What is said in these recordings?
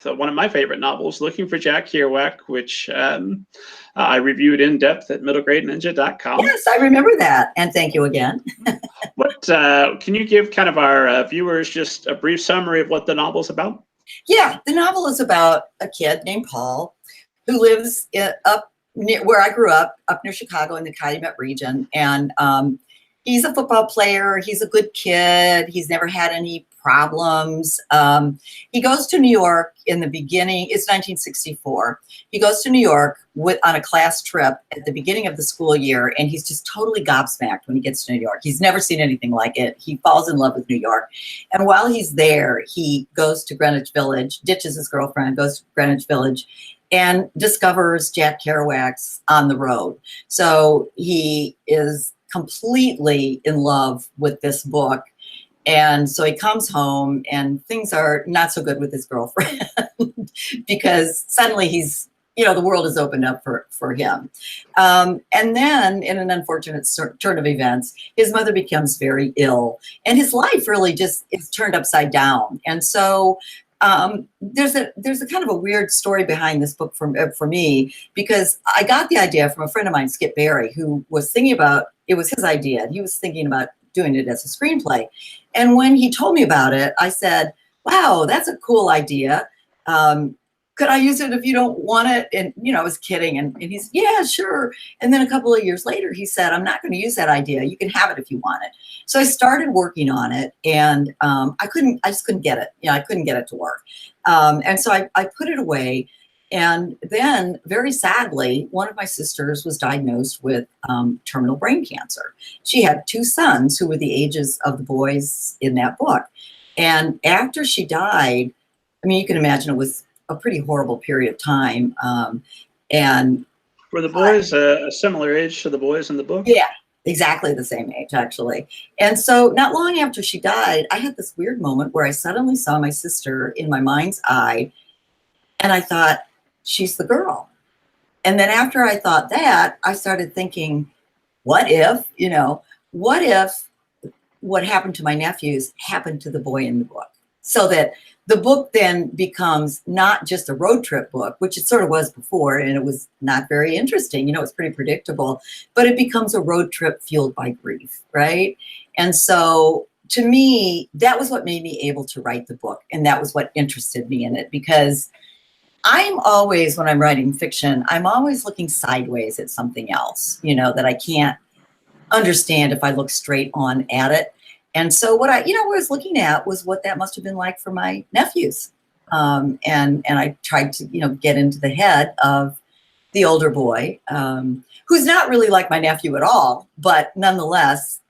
one of my favorite novels, Looking for Jack Kerouac, which I reviewed in depth at middlegradeninja.com. Yes, I remember that. And thank you again. What can you give kind of our viewers just a brief summary of what the novel's about? Yeah, the novel is about a kid named Paul who lives up near where I grew up near Chicago in the Calumet region. And he's a football player. He's a good kid. He's never had any problems. He goes to New York in the beginning. It's 1964. He goes to New York on a class trip at the beginning of the school year, and he's just totally gobsmacked when he gets to New York. He's never seen anything like it. He falls in love with New York. And while he's there, he goes to Greenwich Village, ditches his girlfriend, goes to Greenwich Village, and discovers Jack Kerouac's On the Road. So he is completely in love with this book. And so he comes home and things are not so good with his girlfriend because suddenly he's, the world is opened up for him. And then in an unfortunate turn of events, his mother becomes very ill and his life really just is turned upside down. And so there's a kind of a weird story behind this book for me, because I got the idea from a friend of mine, Skip Barry, who was thinking about, it was his idea, and he was thinking about doing it as a screenplay. And when he told me about it, I said, wow, that's a cool idea. Could I use it if you don't want it? And, I was kidding. And he's, yeah, sure. And then a couple of years later, he said, I'm not going to use that idea. You can have it if you want it. So I started working on it, and I just couldn't get it. I couldn't get it to work. And so I put it away. And then, very sadly, one of my sisters was diagnosed with terminal brain cancer. She had 2 sons who were the ages of the boys in that book. And after she died, you can imagine it was a pretty horrible period of time. And were the boys a similar age to the boys in the book? Yeah, exactly the same age, actually. And so not long after she died, I had this weird moment where I suddenly saw my sister in my mind's eye, and I thought, she's the girl. And then after I thought that, I started thinking, what if what happened to my nephews happened to the boy in the book? So that the book then becomes not just a road trip book, which it sort of was before, and it was not very interesting. It's pretty predictable, but it becomes a road trip fueled by grief, right? And so to me, that was what made me able to write the book. And that was what interested me in it, because I'm always, when I'm writing fiction, I'm always looking sideways at something else, that I can't understand if I look straight on at it. And so what I was looking at was what that must have been like for my nephews. And I tried to, get into the head of the older boy, who's not really like my nephew at all, but nonetheless,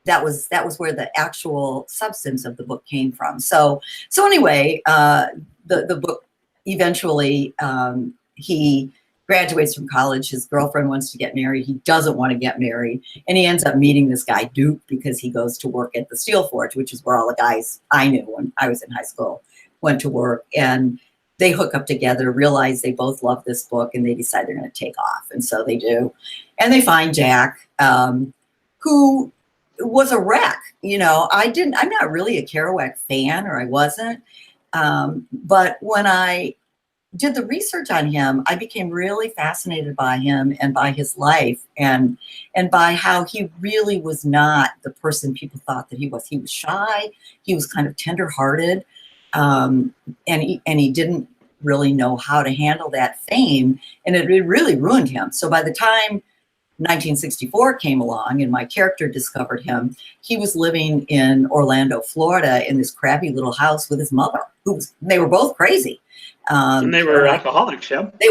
that was where the actual substance of the book came from. So anyway, the book, eventually, he graduates from college. His girlfriend wants to get married. He doesn't want to get married. And he ends up meeting this guy, Duke, because he goes to work at the Steel Forge, which is where all the guys I knew when I was in high school went to work. And they hook up together, realize they both love this book, and they decide they're going to take off. And so they do. And they find Jack, who was a wreck. I'm not really a Kerouac fan, or I wasn't. But when I did the research on him, I became really fascinated by him and by his life, and by how he really was not the person people thought that he was. He was shy. He was kind of tender-hearted, and he didn't really know how to handle that fame, and it really ruined him. So by the time 1964 came along and my character discovered him, he was living in Orlando, Florida, in this crappy little house with his mother, they were both crazy. And they were alcoholics, yeah? They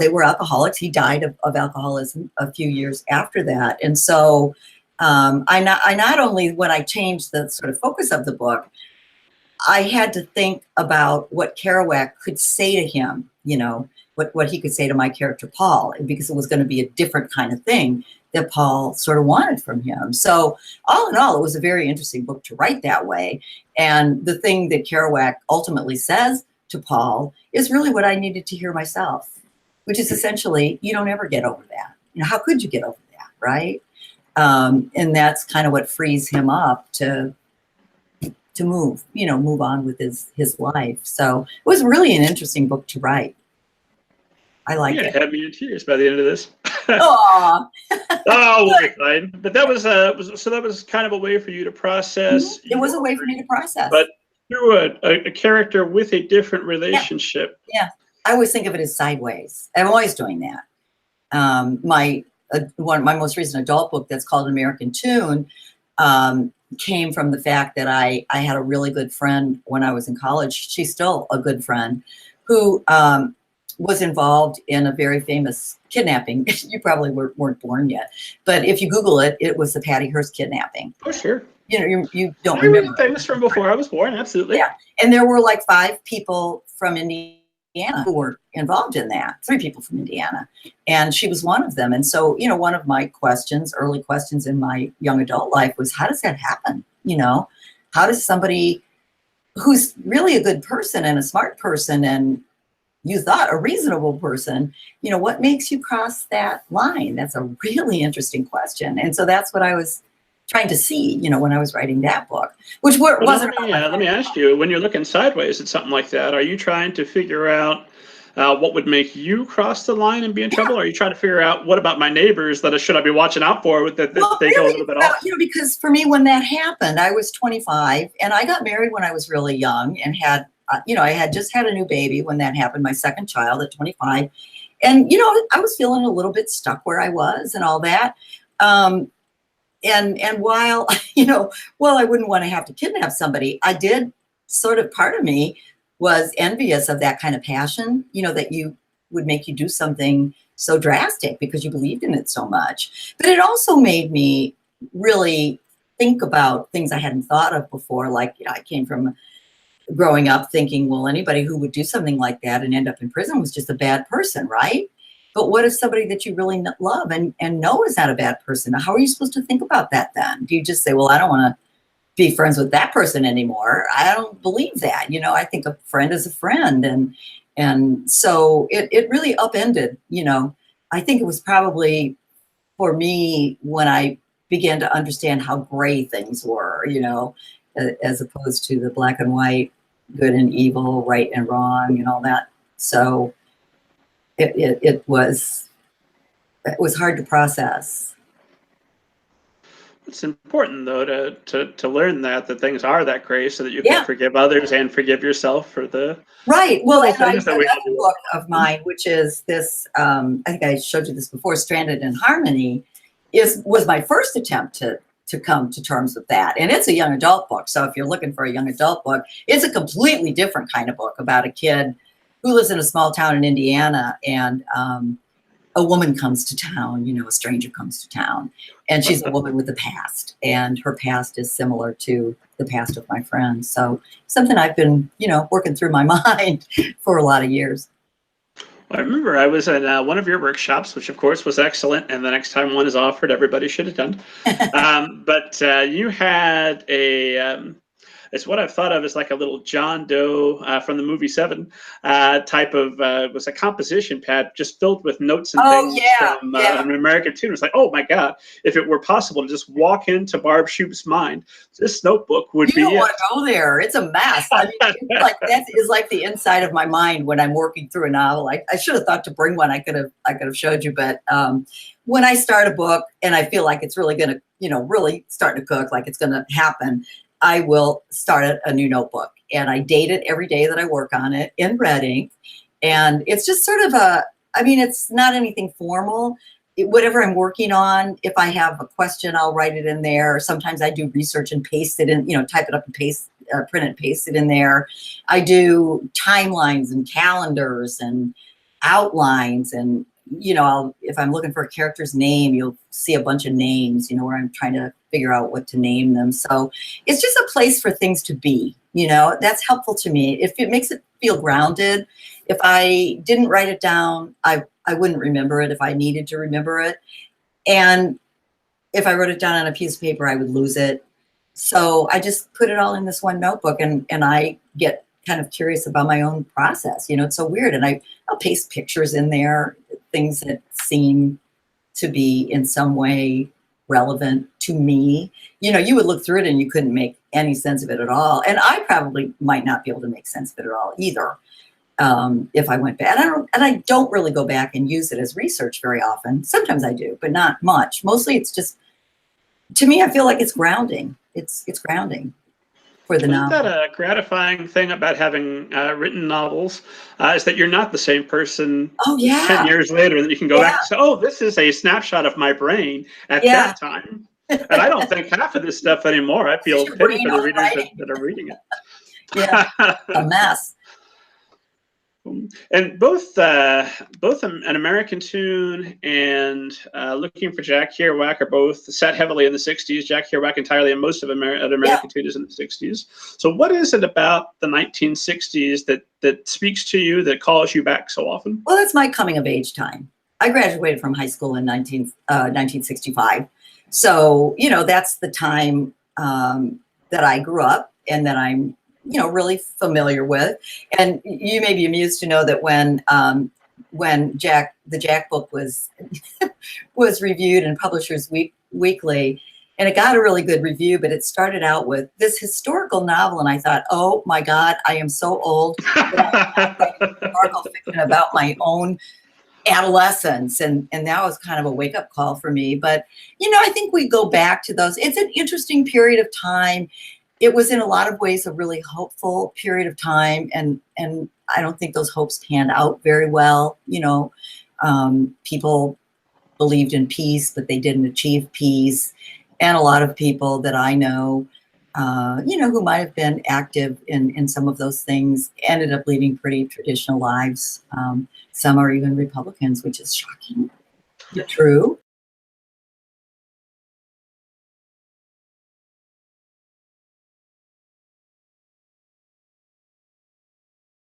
were alcoholics. He died of alcoholism a few years after that. And so I not only, when I changed the sort of focus of the book, I had to think about what Kerouac could say to him, what he could say to my character, Paul, because it was going to be a different kind of thing that Paul sort of wanted from him. So all in all, it was a very interesting book to write that way. And the thing that Kerouac ultimately says to Paul is really what I needed to hear myself, which is essentially, you don't ever get over that. How could you get over that, right? And that's kind of what frees him up to move on with his life. So it was really an interesting book to write. I like it. You had me in tears by the end of this. Aw. Oh, we'll be fine. But that was that was kind of a way for you to process. It was a way for me to process. But through a character with a different relationship. Yeah. I always think of it as sideways. I'm always doing that. My most recent adult book that's called American Tune came from the fact that I had a really good friend when I was in college. She's still a good friend who was involved in a very famous kidnapping. You probably weren't born yet, but if you Google it, it was the Patty Hearst kidnapping. Oh, sure. You don't I remember. Famous from before I was born, absolutely. Yeah, and there were like 5 people from Indiana who were involved in that. 3 people from Indiana, and she was one of them. And so, one of my early questions in my young adult life was, how does that happen? How does somebody who's really a good person and a smart person and you thought a reasonable person, what makes you cross that line? That's a really interesting question. And so that's what I was trying to see, when I was writing that book, which wasn't. Let me ask you, when you're looking sideways at something like that, are you trying to figure out what would make you cross the line and be in trouble? Or are you trying to figure out what about my neighbors that should I be watching out for that they go a little bit off? Because for me, when that happened, I was 25 and I got married when I was really young and had, I had just had a new baby when that happened, my second child at 25. And, I was feeling a little bit stuck where I was and all that. And while, while I wouldn't want to have to kidnap somebody, I did sort of, part of me was envious of that kind of passion, that you would make you do something so drastic because you believed in it so much. But it also made me really think about things I hadn't thought of before. Like, I came from growing up thinking, well, anybody who would do something like that and end up in prison was just a bad person, right? But what if somebody that you really love and know is not a bad person? Now, how are you supposed to think about that then? Do you just say, well, I don't want to be friends with that person anymore? I don't believe that. I think a friend is a friend. And so it really upended, I think it was probably for me when I began to understand how gray things were, as opposed to the black and white, good and evil, right and wrong, and all that. So it was hard to process. It's important though to learn that things are that gray, so that you can forgive others and forgive yourself for the right. Well, things that we have a book of mine, which is this. I think I showed you this before. Stranded in Harmony was my first attempt to come to terms with that, and it's a young adult book. So if you're looking for a young adult book, it's a completely different kind of book about a kid who lives in a small town in Indiana, and a woman comes to town, a stranger comes to town, and she's a woman with a past, and her past is similar to the past of my friend. So something I've been, working through my mind for a lot of years. I remember I was in one of your workshops, which of course was excellent, and the next time one is offered, everybody should attend. But you had it's what I've thought of as like a little John Doe from the movie Seven type of, was a composition pad just filled with notes and things from an American Tune. It's like, oh my God, if it were possible to just walk into Barb Shoup's mind, this notebook would be it. You don't want to go there. It's a mess. I mean, that is like the inside of my mind when I'm working through a novel. I should have thought to bring one. I could have showed you, but when I start a book and I feel like it's really going to, really start to cook, like it's going to happen, I will start a new notebook, and I date it every day that I work on it in red ink. And it's just sort of it's not anything formal. Whatever I'm working on, if I have a question, I'll write it in there. Sometimes I do research and paste it in, type it up and paste, print it and paste it in there. I do timelines and calendars and outlines, and if I'm looking for a character's name, you'll see a bunch of names, where I'm trying to figure out what to name them. So it's just a place for things to be, that's helpful to me. If it makes it feel grounded, if I didn't write it down, I wouldn't remember it if I needed to remember it. And if I wrote it down on a piece of paper, I would lose it. So I just put it all in this one notebook, and I get kind of curious about my own process. It's so weird. And I'll paste pictures in there, things that seem to be in some way relevant to me. You would look through it and you couldn't make any sense of it at all. And I probably might not be able to make sense of it at all either. If I went back, and I don't really go back and use it as research very often. Sometimes I do, but not much. Mostly it's just, to me, I feel like it's grounding. It's grounding for the novel. Isn't that a gratifying thing about having written novels, is that you're not the same person 10 years later, and you can go back and say, oh, this is a snapshot of my brain at that time. And I don't think half of this stuff anymore. I feel pity for the readers that are reading it. Yeah, a mess. And both An American Tune and Looking for Jack Kerouac are both set heavily in the 60s. Jack Kerouac entirely, and most of An American Tune is in the 60s. So what is it about the 1960s that speaks to you, that calls you back so often? Well, it's my coming of age time. I graduated from high school in 1965. So, that's the time that I grew up and that I'm really familiar with. And you may be amused to know that when the Jack book was was reviewed in Publishers Weekly, and it got a really good review, but it started out with this historical novel, and I thought, oh my God, I am so old that I'm writing historical fiction about my own adolescence, and that was kind of a wake-up call for me. But I think we go back to those. It's an interesting period of time. It was in a lot of ways a really hopeful period of time, and I don't think those hopes panned out very well. People believed in peace, but they didn't achieve peace. And a lot of people that I know, who might have been active in some of those things, ended up leading pretty traditional lives. Some are even Republicans, which is shocking, but true.